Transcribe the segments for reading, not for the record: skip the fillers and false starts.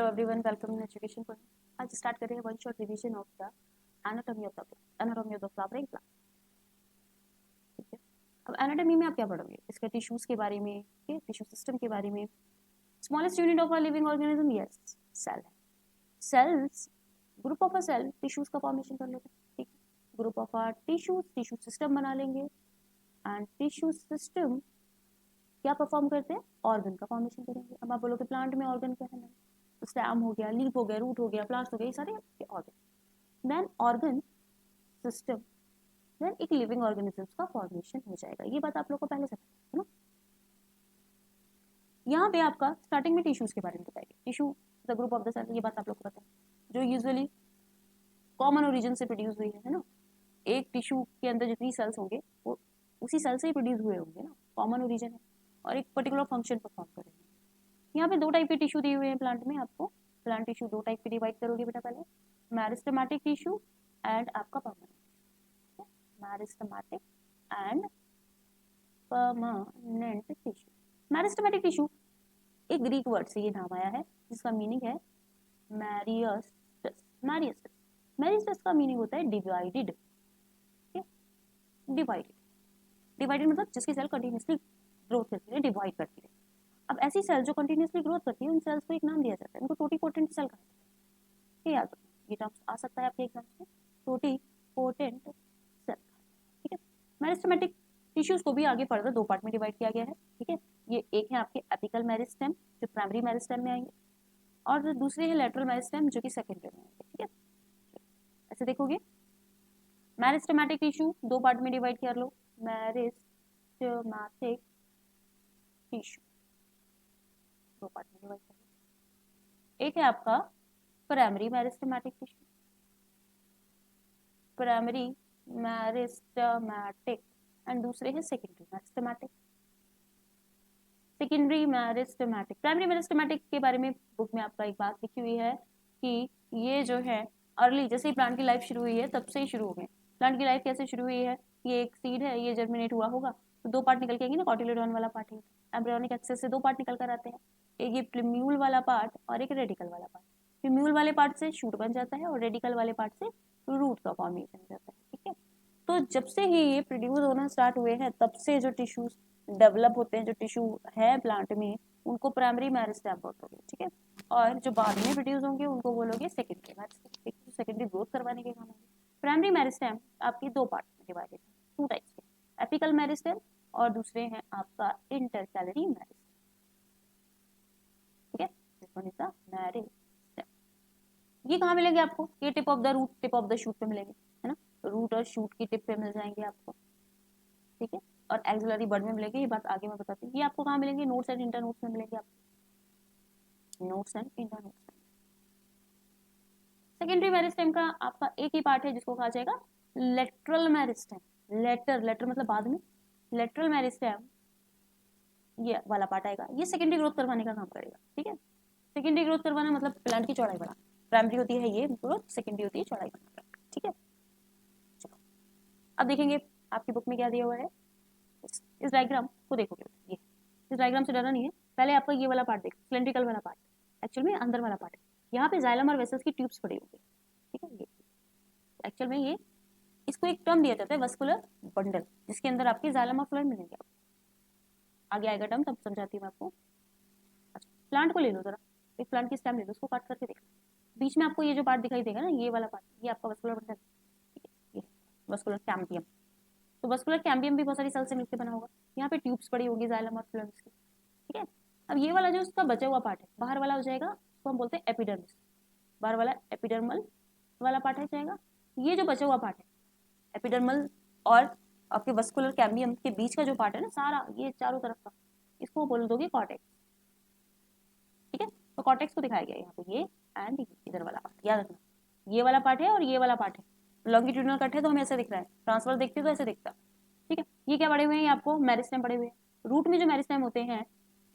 everyone, welcome in education point. आज start कर रहे हैं one shot revision of the anatomy of the flowering plant. ठीक है, अब एनाटॉमी में आप क्या पढ़ोगे? इसके टिश्यूज के बारे में, टिश्यू सिस्टम के बारे में। Smallest unit of a living organism, yes, cell है। Cells, group of a cell tissues का फॉर्मेशन कर लेते हैं। ठीक है, group of a tissues, tissue system बना लेंगे। एंड टिश्यू सिस्टम क्या परफॉर्म करते हैं? ऑर्गन का फॉर्मेशन करेंगे। अब आप बोलोगे प्लांट में ऑर्गन क्या है? स्टेम हो गया, लीफ हो गया, रूट हो गया, प्लांट हो गया, ये सारे organ. Then organ system, then एक लिविंग ऑर्गेनिजम्स का फॉर्मेशन हो जाएगा। ये बात आप लोग को पहले से पता है ना। यहाँ पे आपका स्टार्टिंग में टिश्यूज के बारे में बताएंगे। Tissue the group of the cell, ये बात आप लोग को पता है, जो यूजुअली कॉमन ओरिजिन से प्रोड्यूस हुई है ना। एक टिश्यू के अंदर जितनी सेल्स होंगे वो उसी सेल से ही प्रोड्यूस हुए होंगे ना, कॉमन ओरिजिन है और एक पर्टिकुलर फंक्शन परफॉर्म करेंगे। यहाँ पे दो टाइप के टिश्यू दिए हुए हैं प्लांट में आपको। प्लांट टिश्यू दो टाइप के डिवाइड करोगे बेटा पहले, मेरिस्टेमेटिक टिश्यू एंड आपका permanent. Meristematic and permanent tissue. Meristematic tissue एक ग्रीक वर्ड से ये नाम आया है, जिसका मीनिंग है मैरियस्टस। मैरियस्टस, मैरियस्टस का मीनिंग होता है डिवाइडेड। डिवाइडेड, डिवाइडेड मतलब जिसकी सेल कंटिन्यूसली ग्रोथ करती है, डिवाइड करती है। अब ऐसी सेल जो कंटिन्यूसली ग्रोथ करती है, उन सेल्स को एक नाम दिया जाता है, उनको टोटीपोटेंट सेल कहा जाता है। याद रखना, ये टर्म्स आ सकता है आपके एग्जाम में, टोटीपोटेंट सेल। ठीक है, मेरिस्टेमेटिक टिश्यूज को भी आगे फर्दर दो पार्ट में डिवाइड किया गया है। ठीक है, ये एक है आपके एपिकल मेरिस्टेम जो प्राइमरी मेरिस्टेम में आएंगे, और दूसरे है लेटरल मेरिस्टेम जो कि सेकेंडरी में आएंगे। ठीक है, ऐसे देखोगे मेरिस्टेमेटिक टिश्यू दो पार्ट में डिवाइड कर लो, मेरिस्टेमेटिक टिश्यू दो पार्ट में डिवाइड कर लो। एक है आपका primary meristematic tissue, primary meristematic, and दूसरे है secondary meristematic. Secondary meristematic, primary meristematic के बारे में बुक में आपका एक बात लिखी हुई है कि ये जो है अर्ली, जैसे ही प्लांट की लाइफ शुरू हुई है तब से ही शुरू हो गए। प्लांट की लाइफ कैसे शुरू हुई है? ये एक सीड है, ये जर्मिनेट हुआ होगा तो दो पार्ट निकल के आएंगे ना, कॉटिलेडोन वाला पार्ट है, एम्ब्रियोनिक एक्सेस से दो पार्ट निकल कर आते हैं, एक ये प्लिम्यूल वाला पार्ट और एक रेडिकल वाला पार्ट। प्लिम्यूल वाले पार्ट से शूट बन जाता है और रेडिकल वाले पार्ट से रूट का फॉर्मेशन हो जाता है। ठीक है, तो जब से ही ये प्रोड्यूस होना स्टार्ट हुए हैं तब से जो टिश्यूज डेवलप होते हैं, जो टिश्यू है प्लांट में, उनको प्राइमरी मेरिस्टेम बोलोगे। ठीक है, और जो बाद में प्रोड्यूस होंगे उनको बोलोगे सेकेंडरी मेरिस्टेम, सेकेंडरी ग्रोथ करवाने के काम होंगे। प्राइमरी मेरिस्टेम आपकी दो पार्ट में डिवाइडेड है, टू टाइप्स के, एपिकल मेरिस्टेम और दूसरे हैं आपका इंटरकैलरी मेरिस्टेम। ठीक है, this one is the meristem. ये कहाँ मिलेंगे आपको? ये tip of the root, tip of the shoot पे मिलेंगे, है ना, रूट और शूट की टिप पे मिल जाएंगे आपको। ठीक है, और एक्सिलरी बर्ड में मिलेंगे, ये बात आगे मैं बताती हूँ। ये आपको कहाँ मिलेंगे? नोट्स एंड इंटर नोट्स में मिलेंगे आपको, notes and inter notes. Secondary meristem का आपका एक ही पार्ट है जिसको कहा जाएगा लेटरल मेरिस्टेम। लेटर, लेटर मतलब बाद में, लेटरल मेरिस्टेम ये वाला पार्ट आएगा, ये सेकेंडरी ग्रोथ करवाने का काम करेगा। ठीक है, सेकेंडरी ग्रोथ करवाना मतलब प्लांट की चौड़ाई बढ़ाना। प्राइमरी होती है ये ग्रोथ, सेकेंडरी होती है चौड़ाई बढ़ाना। ठीक है, चलो अब देखेंगे आपकी बुक में क्या दिया हुआ है। इस डायग्राम को देखोगे, ये इस डायग्राम से डरना नहीं है, पहले आपका ये वाला पार्ट देखो, सिलेंड्रिकल वाला पार्ट, एक्चुअल में अंदर वाला पार्ट है। यहाँ पे जाइलम और वेसल्स की ट्यूब्स पड़ी होंगी। ठीक है, ये एक्चुअल में ये, इसको एक टर्म दिया जाता है वस्कुलर बंडल, जिसके अंदर आपके जाइलम और फ्लोएम मिलेंगे। आगे आएगा टर्म, तब समझाती हूँ मैं आपको। अच्छा, प्लांट को ले लो जरा, एक प्लांट की स्टेम ले लो, उसको काट करके देखो, बीच में आपको ये जो पार्ट दिखाई देगा ना, ये वाला पार्ट, ये आपका वस्कुलर बंडल। ठीक है, ये वस्कुलर कैम्बियम। तो वस्कुलर कैम्बियम भी बहुत सारी सेल से मिलकर बना होगा। यहाँ पे ट्यूब्स पड़ी होगी जाइलम और फ्लोएम्स की। ठीक है, अब ये वाला जो उसका बचा हुआ पार्ट है, बाहर वाला हो जाएगा, उसको हम बोलते हैं एपिडर्मिस। बाहर वाला एपिडर्मल वाला पार्ट है जाएगा। ये जो बचा हुआ पार्ट है एपिडर्मल और आपके वस्कुलर कैम्बियम के बीच का जो पार्ट है ना सारा, ये चारों तरफ का, इसको बोल दोगे कॉर्टेक्स। ठीक है, तो कॉर्टेक्स को दिखाया गया यहाँ पे, ये एंड इधर वाला पार्ट, याद रखना, ये वाला पार्ट है और ये वाला पार्ट है। लॉन्गिट्यूडनल कट है तो हमें ऐसे दिख रहा है, ट्रांसफर देखते तो ऐसे दिखता। ठीक है, ये क्या पड़े हुए हैं आपको? मेरिस्टेम पड़े हुए हैं। रूट में जो मेरिस्टेम होते हैं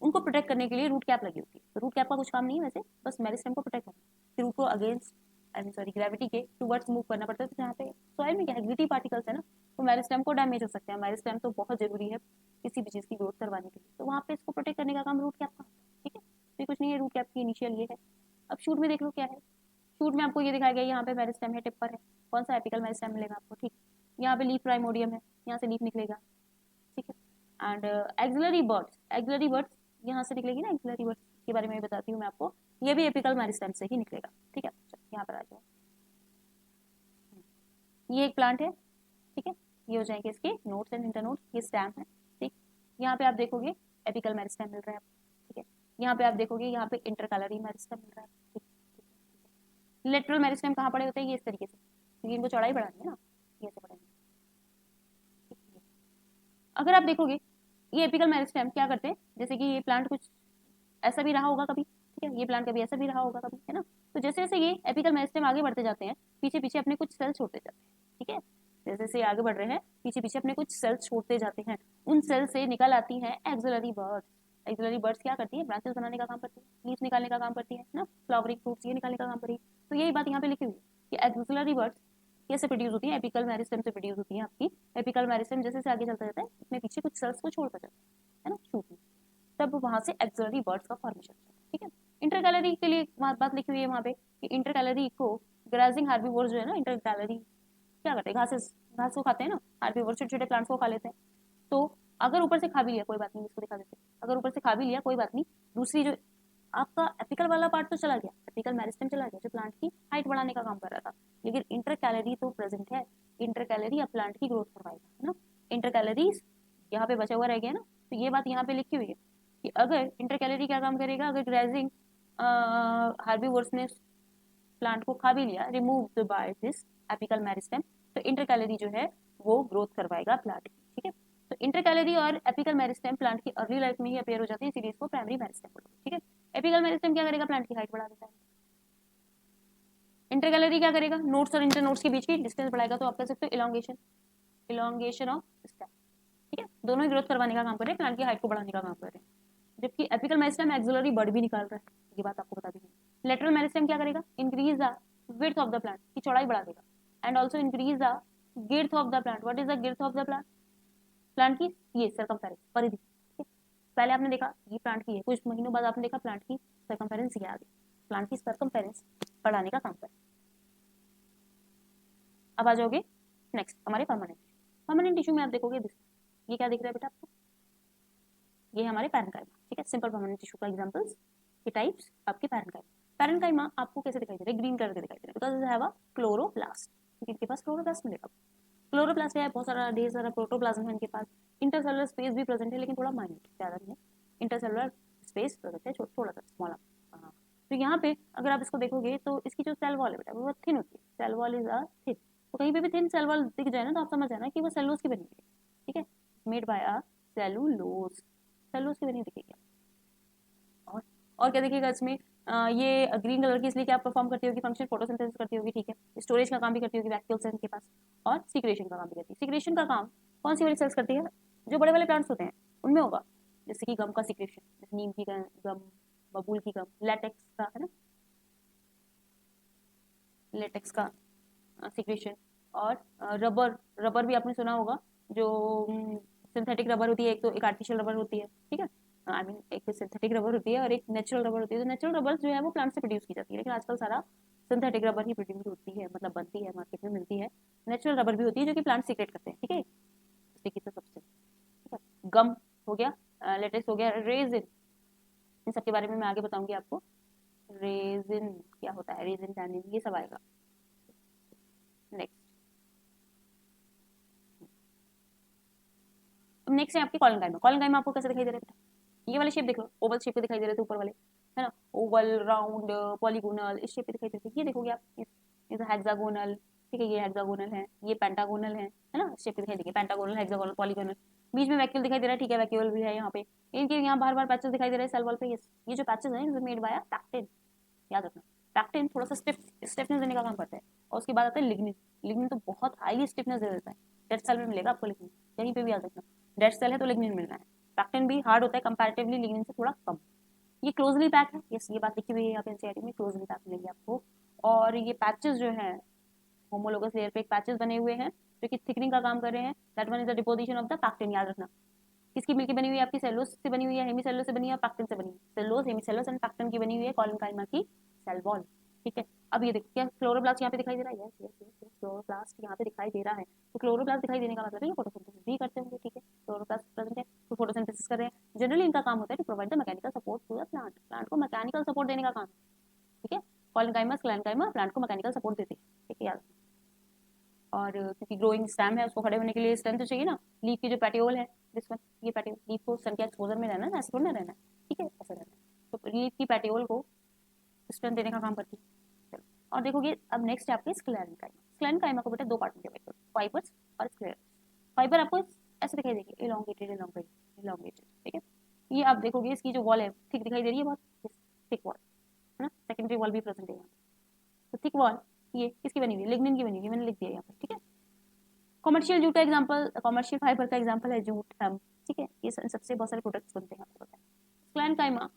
उनको प्रोटेक्ट करने के लिए रूट कैप लगी होती है। तो रूट कैप का कुछ काम नहीं है वैसे, बस मेरिस्टेम को प्रोटेक्ट करना। रूट को अगेंस्ट ग्रेविटी के टूवर्ड्स मूव करना पड़ता है। तो यहाँ पे सॉइल में क्या है, ग्लिटी पार्टिकल्स है ना, तो मेरिस्टेम को डैमेज हो सकते हैं। मेरिस्टेम तो बहुत जरूरी है किसी भी चीज की ग्रोथ करवाने के लिए, तो वहाँ पे इसको प्रोटेक्ट करने का काम रूट कैप का। ठीक है, तो कुछ नहीं है, रूट कैप की इनिशियल ये है। अब शूट में देख लो क्या है, शूट में आपको ये दिखाया गया यहाँ पे मेरिस्टेम है, टिप पर है, कौन सा एपिकल मेरिस्टेम मिलेगा आपको, ठीक। यहाँ पे लीफ प्राइमोडियम है, यहाँ से लीफ निकलेगा, ठीक है। एंड एक्सिलरी बर्ड्स यहाँ से निकलेगी ना, एक्सिलरी बर्ड्स के बारे में बताती हूँ मैं आपको, ये भी एपिकल मेरिस्टेम से ही निकलेगा, ठीक है। यहाँ पर आ जाओ, ये एक प्लांट है, ठीक है, ये हो जाएंगे इसके नोट्स एंड इंटरनोट्स, ये स्टैम है, ठीक। यहाँ पे आप देखोगे एपिकल मेरिस्टेम मिल रहा है, ठीक है। यहाँ पे आप देखोगे यहाँ पे इंटरकैलरी मेरिस्टेम मिल रहा है, ठीक। लेटरल मेरिस्टेम कहाँ पड़े होते हैं, ये इस तरीके से, क्योंकि इनको चौड़ाई बढ़ानी है ना, ये ऐसे पड़ेंगे। अगर आप देखोगे ये एपिकल मेरिस्टेम क्या करते हैं, जैसे कि ये प्लांट कुछ ऐसा भी रहा होगा कभी, ठीक है, ये प्लांट कभी ऐसा भी रहा होगा कभी, है ना। तो जैसे जैसे ये एपिकल मेरिस्टेम आगे बढ़ते जाते हैं, पीछे पीछे अपने कुछ सेल छोड़ते जाते हैं, ठीक है। जैसे जैसे आगे बढ़ रहे हैं, पीछे पीछे अपने कुछ सेल्स छोड़ते जाते हैं, उन सेल से निकल आती हैं एक्सिलरी बर्ड्स। एक्सिलरी बर्ड्स क्या करती है, ब्रांचेस बनाने का काम करती है, लीव्स निकालने का काम करती है ना, फ्लावरिंग फ्रूट्स ये निकालने का काम करेगी। तो यही बात यहाँ पे लिखी हुई है कि एक्सिलरी बर्ड्स कैसे प्रोड्यूस होती है, एपिकल मेरिस्टेम से प्रोड्यूस होती है आपकी। एपिकल मेरिस्टेम जैसे से आगे चलता जाता है, इसमें पीछे कुछ सेल्स को छोड़ता जाता है ना, शूट में, तब वहां से एक्सिलरी बर्ड्स का फॉर्मेशन होता है, ठीक है। इंटरकैलरी के लिए बात लिखी हुई है वहां पे कि इंटरकैलरी को ग्राजिंग हार्बीवोर्स जो है ना, इंटरकैलरी क्या करते हैं, घास को खाते हैं ना, हार्बीवोर छोटे छोटे प्लांट्स को खा लेते हैं। तो अगर ऊपर से खा भी लिया कोई बात नहीं, इसको दिखा देते हैं, अगर ऊपर से खा भी लिया कोई बात नहीं, दूसरी जो आपका एपिकल वाला पार्ट तो चला गया, एपिकल मेरिस्टेम चला गया जो प्लांट की हाइट बढ़ाने का काम कर रहा था, लेकिन इंटरकैलरी तो प्रेजेंट है, इंटरकैलरी अब प्लांट की ग्रोथ करवाएगा, है ना। इंटरकैलरीज यहाँ पे बचा हुआ रह गया ना, तो ये बात यहाँ पे लिखी हुई है कि अगर इंटरकैलरी क्या काम करेगा, अगर ग्रेजिंग हार्बीवोर्स ने प्लांट को खा भी लिया, remove by this apical meristem, तो इंटरकैलरी जो है वो ग्रोथ करवाएगा प्लांट की, ठीक है। तो इंटरकैलरी और एपिकल मेरिस्टेम प्लांट की अर्ली लाइफ में ही अपेयर हो जाती है, इसीलिए इसको प्राइमरी मेरिस्टेम बोलते हैं, ठीक है। एपिकल मेरिस्टेम क्या करेगा, प्लांट की हाइट बढ़ा देता है। इंटरकैलरी क्या करेगा, नोट्स और इंटरनोट्स के बीच की डिस्टेंस बढ़ाएगा, तो आप कह सकते हो इलोंगेशन ऑफ स्टेम, ठीक है। दोनों ही ग्रोथ करवाने का काम कर रहे हैं, प्लांट की हाइट को बढ़ाने का काम कर रहे हैं, जबकि एपिकल मेरिस्टेम एक्सिलरी बर्ड भी निकाल रहा है, ये बात आपको बता दी। लेटरल मेरिस्टेम क्या करेगा, increase the width of the plant, की चौड़ाई बढ़ा देगा, and also increase the girth of the plant. What is the girth of the plant, plant की ये सरकमफेरेंस, परिधि, ठीक है। पहले आपने देखा ये प्लांट की है, कुछ महीनों बाद आपने देखा प्लांट की सरकमफेरेंस ये आ गई, प्लांट की सरकमफेरेंस बढ़ाने का काम करे। अब आ जाओगे नेक्स्ट हमारे परमानेंट टिश्यू में आप देखोगे ये क्या दिख रहा है बेटा आपको, ये हमारे पैरेन्काइमा, ठीक है। सिंपल परमानेंट टिश्यू का एग्जांपल्स के टाइप्स आपके पैरेन्काइमा। पैरेन्काइमा आपको कैसे दिखाई दे रहा है, ग्रीन कलर के दिखाई दे रहा है, because it have a chloroplast, क्योंकि इनके पास क्लोरोप्लास्ट मिलेगा। क्लोरोप्लास्ट है, बहुत सारा ढेर सारा प्रोटोप्लाज्म है इनके पास, इंटरसेलुलर स्पेस भी प्रेजेंट है, लेकिन थोड़ा माइन्यूट, ज्यादा नहीं है, इंटरसेलुलर स्पेस प्रेजेंट है, थोड़ा सा स्मॉल। हाँ, तो यहाँ पे अगर आप इसको देखोगे तो इसकी जो सेल वॉल है बेटा वो थिन होती है, cell wall is a thin, तो कहीं पे भी थिन सेल वॉल दिख जाए ना, तो आप समझ जाना कि वो सेलुलोज की बनी हुई है, ठीक है, made by a cellulose, cellulose की बनी हुई दिखेगी। और क्या देखिएगा इसमें, ये ग्रीन कलर की इसलिए क्या परफॉर्म करती होगी फंक्शन, फोटोसिंथेसिस करती होगी, ठीक है, स्टोरेज का काम भी करती होगी, वैक्यूल्स है इनके पास, और सिक्रेशन का काम भी करती है। सिक्रेशन का काम कौन सी वाली सेल्स करती है, जो बड़े वाले प्लांट्स होते हैं उनमें होगा, जैसे कि गम का सिक्रेशन, जैसे नीम की गम, बबूल की गम, लेटेक्स का है ना, लेटेक्स का सिक्रेशन, और रबर, रबर भी आपने सुना होगा, जो सिंथेटिक रबर होती है, एक तो एक आर्टिफिशियल रबर होती है, ठीक है, आई मीन एक सिंथेटिक रबर होती है और एक नेचुरल रबर होती है। तो नेचुरल रबर जो है वो प्लांट से प्रोड्यूस की जाती है, लेकिन आजकल सारा सिंथेटिक रबर ही प्रोड्यूस होती है, मतलब बनती है, मार्केट में मिलती है। नेचुरल रबर भी होती है जो कि प्लांट सीक्रेट करते हैं, ठीक है, स्टिकी सा सब्सटेंस, ठीक है। गम हो गया, लेटेक्स हो गया, रेजिन, इन सब के बारे में मैं आगे बताऊंगी आपको। रेजिन क्या होता है, रेजिन, टैनिन, ये सब आएगा नेक्स्ट। नेक्स्ट है आपकी कॉलनकाइमा। कॉलनकाइमा आपको कैसे दिखाई दे रहा है बेटा, ये वाले शेप देख लो, ओवल शेप के दिखाई दे रहे थे ऊपर वाले, है ना, ओवल, राउंड, पॉलीगोनल, इस शेप पे दिखाई देते हैं। ये देखोगे आप, इस हेक्सागोनल, ठीक है, ये हेक्सागोनल है, ये पेंटागोनल है ना, इस शेप पे दिखाई देंगे, पेंटागोनल, हेक्सागोनल, पॉलीगोनल, बीच में वैक्यूल दिखाई दे रहा है, ठीक है, वैक्यूल भी है यहाँ पे, इनके यहाँ बार बार पैचेस दिखाई दे रहे हैं सेल वॉल पे। ये जो पैचेस हैं मेड बाय पैक्टिन, याद रखना, पैक्टिन थोड़ा सा स्टिफनेस देने का काम करता है, और उसके बाद आता है लिग्निन। लिग्निन तो बहुत हाईली स्टिफनेस दे देता है, डेड सेल में मिलेगा आपको लिग्निन, कहीं पे भी याद रखना, डेड सेल है तो लिग्निन मिलना है। पैक्टिन भी हार्ड होता है कंपैरेटिवली, लिग्निन से थोड़ा कम। ये क्लोजली पैक है, यस, ये बात लिखी हुई है यहाँ पे एनसीईआरटी में, क्लोजली पैक मिलेंगे आपको। और ये पैचेस जो है होमोलोगस लेयर पे एक पैचेस बने हुए हैं जो कि थिकनिंग का काम कर रहे हैं, that one is the deposition of the pectin, याद रखना। किसकी मिलकर बनी हुई है आपकी, सेलुलोज से बनी हुई है, हेमीसेलुलोज से बनी है, पैक्टिन से बनी है, सेलुलोज, हेमीसेलुलोज एंड पैक्टिन की बनी हुई है कॉलनकाइमा की सेल वॉल, ठीक है। अब ये देखो क्या क्लोरोप्लास्ट यहाँ पे दिखाई दे रहा है, यस यस यस, क्लोरोप्लास्ट यहाँ पे दिखाई दे रहा है। तो क्लोरोप्लास्ट दिखाई देने का मतलब है ये फोटोसिंथेसिस भी करते होंगे, ठीक है। क्लोरोप्लास्ट प्रेजेंट है तो फोटोसिंथेसिस कर रहे हैं। जनरली इनका काम होता है to provide the mechanical support to the plant, plant को मैकेनिकल सपोर्ट देने का काम, ठीक है। कॉलनकाइमा स्क्लेनकाइमा प्लांट को मैकेनिकल सपोर्ट देती है, ठीक है यार। और क्योंकि ग्रोइंग स्टेम है उसको खड़े होने के लिए स्ट्रेंथ तो चाहिए ना। लीफ की जो पेटियोल है दिस वन, ये पेटियोल, लीफ को सन के एक्सपोजर में रहना है, ऐसे थोड़ा ना रहना है, ठीक है, ऐसे रहना है। तो लीफ की पेटियोल को स्ट्रेंथ देने का काम करती है। चलो, और देखोगे अब नेक्स्ट है आपके स्क्लेरेंकाइमा। स्क्लेरेंकाइमा को बेटा दो पार्ट में डिवाइड करो, फाइबर्स और स्क्लेरस। फाइबर आपको ऐसे दिखाई देगी, इलोंगेटेड इलोंगेटेड इलोंगेटेड, ठीक है। ये आप देखोगे इसकी जो वॉल है थिक दिखाई दे रही है बहुत, थिक वॉल है ना, सेकेंडरी वॉल भी प्रेजेंट है यहाँ। तो थिक वॉल ये किसकी बनी हुई है, लिग्निन की बनी हुई है, मैंने लिख दिया यहाँ पे, ठीक है। कमर्शियल जूट का एग्जांपल, कमर्शियल फाइबर का एग्जांपल है जूट, हम, ठीक है। ये सबसे बहुत सारे प्रोडक्ट्स बनते हैं आपको पता है। स्क्लेरेंकाइमा,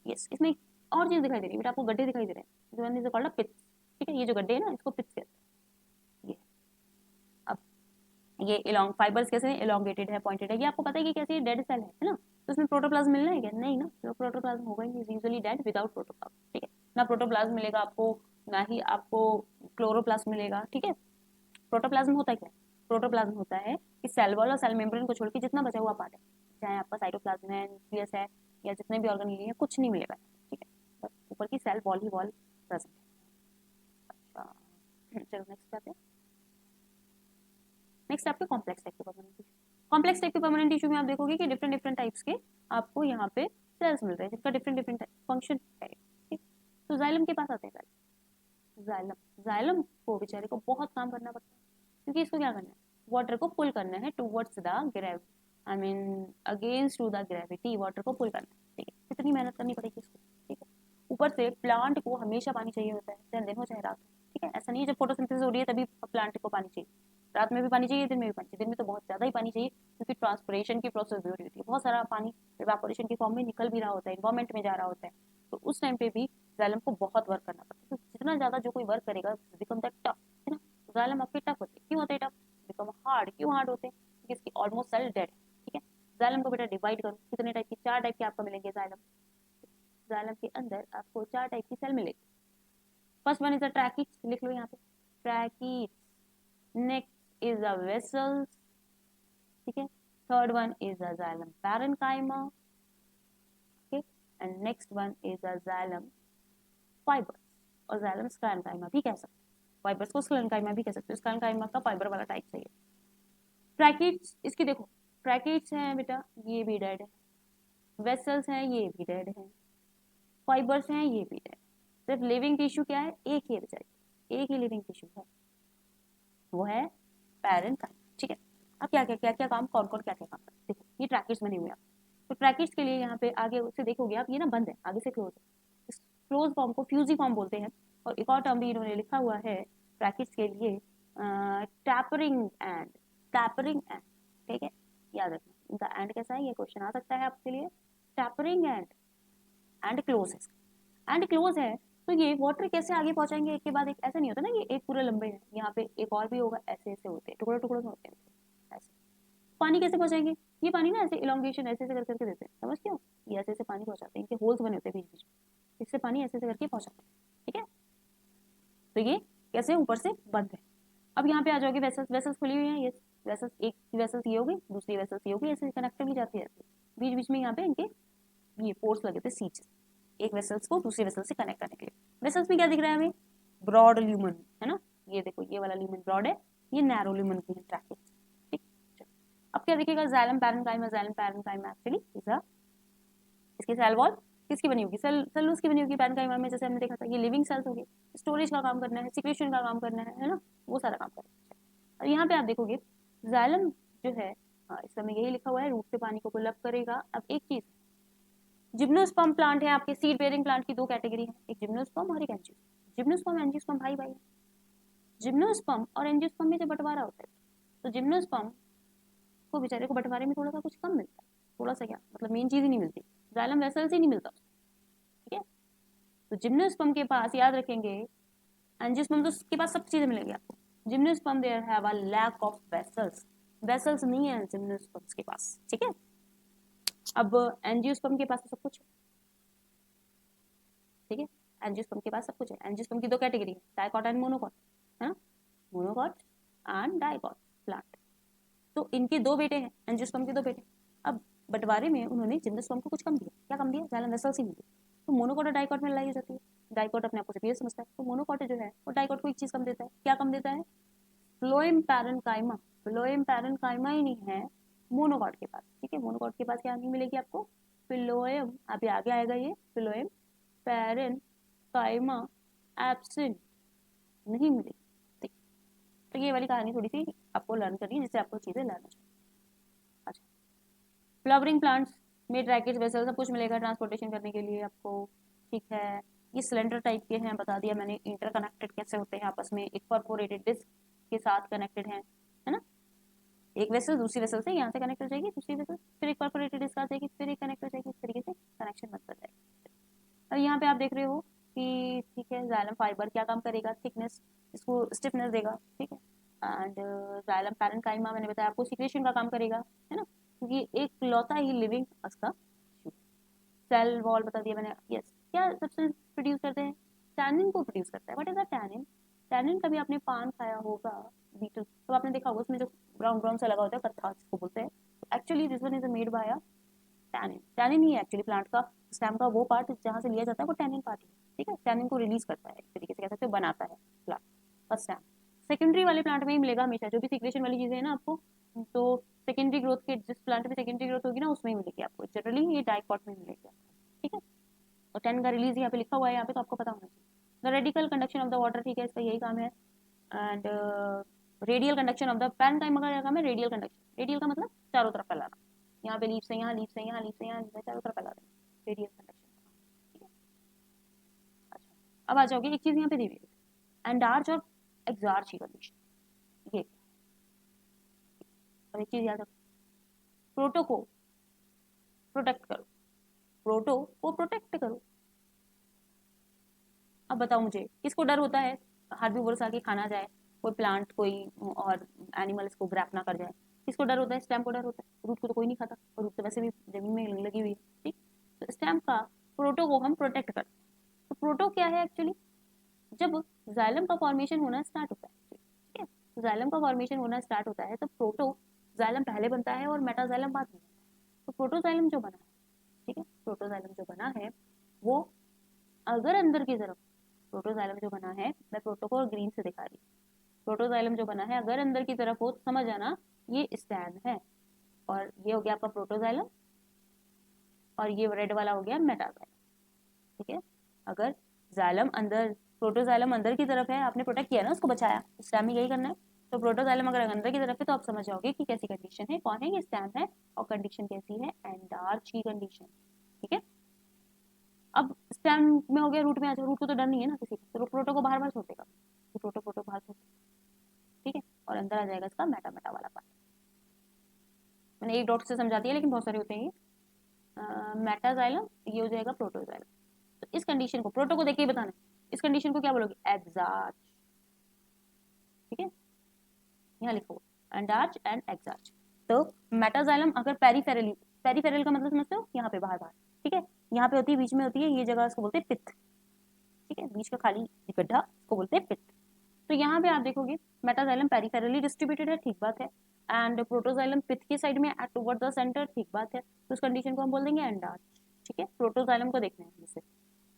यस, इसमें और चीज दिखाई दे रही है बेटा, आपको गड्ढे दिखाई दे रहे हैं, जो इज कॉल्ड पिट्स, ठीक है। ये जो गड्ढे है ना इसको पिट्स कहते हैं। ये अब ये इलोंग फाइबर्स कैसे हैं, इलोंगेटेड है, पॉइंटेड है। ये आपको पता है कि कैसे डेड सेल है ना, तो उसमें प्रोटोप्लाज्म मिलना है क्या, नहीं ना, तो प्रोटोप्लाज्म होगा ही यूजुअली डेड विदाउट प्रोटोप्लाज्म, ठीक है। ना प्रोटोप्लाज्म मिलेगा आपको, ना ही आपको क्लोरोप्लास्ट मिलेगा, ठीक है। प्रोटोप्लाज्म होता है क्या, प्रोटोप्लाज्म होता है कि सेल वॉल और सेल मेम्ब्रेन को छोड़ के जितना बचा हुआ पार्ट है, चाहे आपका साइटोप्लाज्म है, न्यूक्लियस है, या जितने भी ऑर्गन है, कुछ नहीं मिलेगा, ठीक है। बस ऊपर की सेल वॉल ही वॉल प्रेजेंट है। अच्छा चलो नेक्स्ट आते हैं। नेक्स्ट आपके कॉम्प्लेक्स टाइप के परमानेंट टिश्यू। कॉम्प्लेक्स टाइप के परमानेंट टिश्यू में आप देखोगे कि डिफरेंट डिफरेंट टाइप्स के आपको यहाँ पे सेल्स मिल रहे हैं जिसका डिफरेंट डिफरेंट फंक्शन है, ठीक। तो जाइलम के पास आते हैं पहले। जाइलम, जाइलम को बेचारे को बहुत काम करना पड़ता है, क्योंकि इसको क्या करना है, वाटर को पुल करना है towards the gravity, I mean against to the gravity, water को पुल करना है, ठीक है। कितनी मेहनत करनी पड़ेगी इसको, ठीक है। ऊपर से प्लांट को हमेशा पानी चाहिए होता है, चाहे दिन हो चाहे रात, ठीक है। ऐसा नहीं है जब फोटोसिंथेसिस हो रही है तभी प्लांट को पानी चाहिए, रात में भी पानी चाहिए, दिन में भी पानी चाहिए। दिन में तो बहुत ज्यादा ही पानी चाहिए क्योंकि ट्रांसपिरेशन की प्रोसेस भी हो रही होती है, बहुत सारा पानी इवेपोरेशन की फॉर्म में निकल भी रहा होता है, इन्वायरमेंट में जा रहा होता है। तो उस टाइम पे भी जाइलम को बहुत वर्क करना पड़ता है। तो जितना ज्यादा जो कोई वर्क करेगा बिकम दैट टफ, है ना। जाइलम आपके टफ होते हैं, क्यों होते हैं टफ, बिकम हार्ड, क्यों हार्ड होते हैं, क्योंकि इसकी ऑलमोस्ट सेल डेड है, ठीक है। जाइलम को बेटा डिवाइड करो, कितने टाइप की, चार टाइप के आपको मिलेंगे जाइलम। जाइलम के अंदर आपको चार टाइप की सेल मिलेगी। फर्स्ट वन इज अ ट्रैकिट्स, लिख लो यहाँ पे, ट्रैकिट्स। नेक्स्ट इज अ वेसल्स, ठीक है। Third one is a xylem parenchyma, okay. And next one is a xylem fibres, और जाइलम स्क्लेरेन्काइमा भी कह सकते हैं, फाइबर्स को स्क्लेरेन्काइमा भी कह सकते हो। स्क्लेरेन्काइमा का फाइबर वाला टाइप चाहिए। ट्रैकिट्स, इसकी देखो, ट्रैकिट्स हैं बेटा, ये भी डेड है। वेसल्स हैं, ये भी डेड है। फाइबर्स हैं, ये भी डेड। सिर्फ लिविंग टिश्यू क्या है, एक ही है बेचारी, एक ही लिविंग टिश्यू है, वो है पैरेन्काइमा, ठीक है। अब क्या क्या काम, कौन कौन क्या क्या काम करते हैं, देखो ये ट्रैकिट्स बने हुए हैं। तो ट्रैकिट्स के लिए यहाँ पे आगे से देखोगे आप, ये ना बंद है, आगे से क्लोज है। इस क्लोज फॉर्म को फ्यूजी फॉर्म बोलते हैं। और एक और टर्म भी इन्होंने लिखा हुआ है ट्रैकिट्स के लिए, टैपरिंग एंड, टैपरिंग एंड, ठीक है, याद रखना इनका एंड कैसा है, ये क्वेश्चन आ सकता है आपके लिए। टैपरिंग एंड क्लोज है, एंड क्लोज है। तो ये वाटर कैसे आगे पहुंचाएंगे एक के बाद एक, ऐसा नहीं होता ना, ये एक पूरे लंबे है, यहाँ पे एक और भी होगा, ऐसे ऐसे होते हैं, टुकड़े टुकड़े में होते हैं ऐसे। पानी कैसे पहुंचाएंगे, ये पानी ना ऐसे इलोंगेशन ऐसे ऐसे कर करके देते हैं, समझते हो, ये ऐसे ऐसे पानी पहुंचाते हैं, इनके होल्स बने होते हैं बीच बीच में, इससे पानी ऐसे ऐसे करके पहुंचाते हैं, ठीक है। तो ये कैसे ऊपर से बंद है। अब यहाँ पे आ जाओगे, वेसल्स, वेसल्स खुली हुई है, ये वेसल्स, एक वेसल्स ये होगी, दूसरी वेसल्स ये होगी, ऐसे कनेक्ट भी जाती है, बीच बीच में यहाँ पे इनके ये पोर्स लगे थे सीच, एक वेसल्स को दूसरी वेसल से कनेक्ट करने के लिए। वेसल्स में क्या दिख रहा है हमें, ब्रॉड ल्यूमन, है ना, ये देखो ये वाला ल्यूमन ब्रॉड है, ये नैरो ल्यूमन की है ट्रैकिट, ठीक। अब क्या दिखेगा, xylem parenchyma, xylem parenchyma actually is a, इसकी सेल वॉल किसकी बनी होगी, सेलुलोज की बनी होगी पैरेन्काइमा में, जैसे हमने देखा था, ये लिविंग सेल्स होगी, स्टोरेज का काम करना है, सिक्रेशन का काम करना है ना, वो सारा काम करना है। और यहाँ पे आप देखोगे जाइलम जो है, हाँ इसका में यही लिखा हुआ है, रूट से पानी को पुल अप करेगा। अब एक चीज, जिम्नोस्पर्म प्लांट है आपके, सीड बेयरिंग प्लांट की दो कैटेगरी है, एक जिम्नोस्पर्म और एक एंजियोस्पर्म। जिम्नोस्पर्म एंजियोस्पर्म भाई भाई, जिम्नोस्पर्म और एंजियोस्पर्म में जब बंटवारा होता है तो जिम्नोस्पर्म को बेचारे को बंटवारे में थोड़ा सा कुछ कम मिलता है, थोड़ा सा क्या मतलब मेन चीज ही नहीं मिलती, जाइलम वेसल्स ही नहीं मिलता, ठीक है। तो जिम्नोस्पर्म के पास याद रखेंगे, एंजियोस्पर्म तो के पास सब चीजें मिलेंगी आपको, gymnosperm there have a lack of vessels, vessels नहीं है जिम्नोस्पर्म्स के पास, ठीक है। अब एंजियोस्पर्म के पास तो सब कुछ है, ठीक है। एंजियोस्पर्म के पास सब कुछ है। एंजियोस्पर्म की दो कैटेगरी है, डाइकॉट एंड मोनोकॉट, है ना, मोनोकॉट एंड डाइकॉट प्लांट। तो इनके दो बेटे हैं, एंजियोस्पर्म के दो बेटे। अब बंटवारे में उन्होंने जिम्नोस्पर्म को कुछ कम दिया, क्या कम दिया, जाइलम वेसल्स ही मिली। तो मोनोकॉट और डाइकॉट में लड़ाई हो जाती है। डाइकॉट अपने आप को सुपीरियर समझता है, तो मोनोकॉट जो है वो डाइकॉट को एक चीज कम देता है, क्या कम देता है, फ्लोएम पैरेन्काइमा। फ्लोएम पैरेन्काइमा ही नहीं है मोनोकॉट के पास, ठीक है। मोनोकॉट के पास क्या नहीं मिलेगी आपको, फ्लोएम, अभी आगे आएगा ये, फ्लोएम पैरेन्काइमा एब्सेंट नहीं मिलेगी, ठीक। तो ये वाली कहानी थोड़ी सी आपको लर्न करनी है, जिससे आपको चीजें लर्न हो जाए। अच्छा, फ्लावरिंग प्लांट्स में ट्रैकेज वेसल सब कुछ मिलेगा ट्रांसपोर्टेशन करने के लिए आपको, ठीक है। ये सिलेंडर टाइप के हैं, बता दिया मैंने, इंटरकनेक्टेड कैसे होते हैं आपस में, एक परफोरेटेड डिस्क के साथ कनेक्टेड है ना। एक वेसल दूसरी वेसल से यहाँ से कनेक्ट हो जाएगी, दूसरी वेसल फिर एक परफोरेटेड डिस्क आ जाएगी, फिर एक कनेक्ट हो जाएगी, इस तरीके से कनेक्शन बनता जाएगा। और यहाँ पे आप देख रहे हो कि ठीक है, जाइलम फाइबर क्या काम करेगा, थिकनेस, इसको स्टिफनेस देगा, ठीक है। एंड जाइलम पैरेन्काइमा मैंने बताया आपको सिक्रेशन का काम करेगा, है ना, क्योंकि एक लौता ही लिविंग उसका सेल वॉल बता दिया मैंने। यस, क्या सब्सटेंस प्रोड्यूस करते हैं, टैनिन को प्रोड्यूस करता है। What is the tannin, tannin कभी आपने पान खाया होगा, बीटल, तो आपने देखा होगा उसमें जो ब्राउन ब्राउन सा लगा होता है, कत्था जिसको बोलते हैं, actually this one is made by a tannin. Tannin ही है एक्चुअली प्लांट का स्टेम का वो पार्ट जहाँ से लिया जाता है, वो टैनिन पार्ट है, ठीक है। टैनिन को रिलीज करता है, एक तरीके से कह सकते हो बनाता है प्लांट का स्टेम। सेकेंडरी वाले प्लांट में ही मिलेगा हमेशा, जो भी सिक्रेशन वाली चीजें है ना आपको, तो सेकेंडरी ग्रोथ के जिस प्लांट में सेकेंडरी ग्रोथ होगी ना, उसमें ही मिलेगी आपको, जनरली ये डाइकॉट में मिलेगी आपको, ठीक है। और टैनिन का रिलीज यहाँ पे लिखा हुआ है, यहाँ पे तो आपको पता होना चाहिए। The radical conduction of the water, ठीक है, इसका यही काम है। And radial conduction of the parenchyma का काम है रेडियल कंडक्शन। रेडियल का मतलब चारों तरफ फैलाना, यहाँ पे लीफ से यहाँ, लीफ से यहाँ, लीफ से यहाँ, चारों तरफ फैला देना, रेडियल कंडक्शन, ठीक है। अच्छा, अब आ जाओगे, एक चीज यहाँ पे दी हुई है, एंडार्च और एक्सार्च की कंडीशन, ये। अब एक चीज याद रखो, प्रोटो को प्रोटेक्ट करो, प्रोटो को प्रोटेक्ट करो। अब बताओ मुझे किसको डर होता है, हार्बीवोरस आके खाना जाए, कोई प्लांट कोई और एनिमल इसको ग्रैप ना कर जाए, किसको डर होता है, स्टेम को डर होता है। रूट को तो कोई नहीं खाता, और रूट तो वैसे भी जमीन में लगी हुई है, ठीक। तो स्टेम का, प्रोटो को हम प्रोटेक्ट करते हैं। तो प्रोटो क्या है एक्चुअली, जब जाइलम का फॉर्मेशन होना स्टार्ट होता है, ठीक है, तो जाइलम का फॉर्मेशन होना स्टार्ट होता है तो प्रोटो जाइलम पहले बनता है और मेटाजाइलम बाद में बनता है। तो प्रोटोजाइलम जो बना है, ठीक है, प्रोटोजाइलम जो बना है वो अगर अंदर की तरफ, प्रोटोजाइलम जो बना है, मैं प्रोटो को ग्रीन से दिखा रही हूँ, प्रोटोजाइलम जो बना है अगर अंदर की तरफ हो तो समझ आना ये स्टैम है, और ये हो गया आपका प्रोटोजाइलम, और ये रेड वाला हो गया मेटाजाइलम, ठीक है। अगर जाइलम अंदर, प्रोटोजाइलम अंदर की तरफ है, आपने प्रोटेक्ट किया ना, उसको बचाया, स्टैम में यही करना है। तो प्रोटोजाइलम अगर अंदर की तरफ है तो आप समझ जाओगे कि कैसी कंडीशन है, कौन है, ये स्टैम है, और कंडीशन कैसी है, एंडार्च की कंडीशन, ठीक है। अब स्टेम में हो गया, रूट में आ जाओ, रूट को तो डर नहीं है ना किसी को, तो प्रोटो को बाहर बाहर छोड़ देगा, तो प्रोटो प्रोटो बाहर छोड़ देगा, ठीक है। और अंदर आ जाएगा इसका मेटा मेटा वाला पार्ट। मैंने एक डॉट से समझा दिया, लेकिन बहुत सारे होते हैं ये। मेटाजाइलम, ये हो जाएगा प्रोटोजाइलम। तो इस कंडीशन को, प्रोटो को देख के ही बताना, इस कंडीशन को क्या बोलोगे, एक्सार्च, ठीक है, यहाँ लिखो एंडार्च एंड एक्सार्च। तो मेटाजाइलम अगर पेरीफेरली, पेरीफेरल का मतलब समझते हो, यहाँ पे बाहर बाहर, ठीक है, यहाँ पे होती है, बीच में होती है, ये जगह इसको बोलते हैं पित्त, ठीक है, बीच का खाली गड्ढा इसको बोलते हैं पित्त। तो यहाँ पे आप देखोगे मेटाजाइलम पेरिफेरली डिस्ट्रीब्यूटेड है, ठीक बात है, एंड प्रोटोजाइलम पित्त की साइड में एट टुवर्ड द सेंटर, ठीक बात है। तो उस कंडीशन को हम बोल देंगे एंडार्च, ठीक है। प्रोटोजाइलम को देखना है जैसे,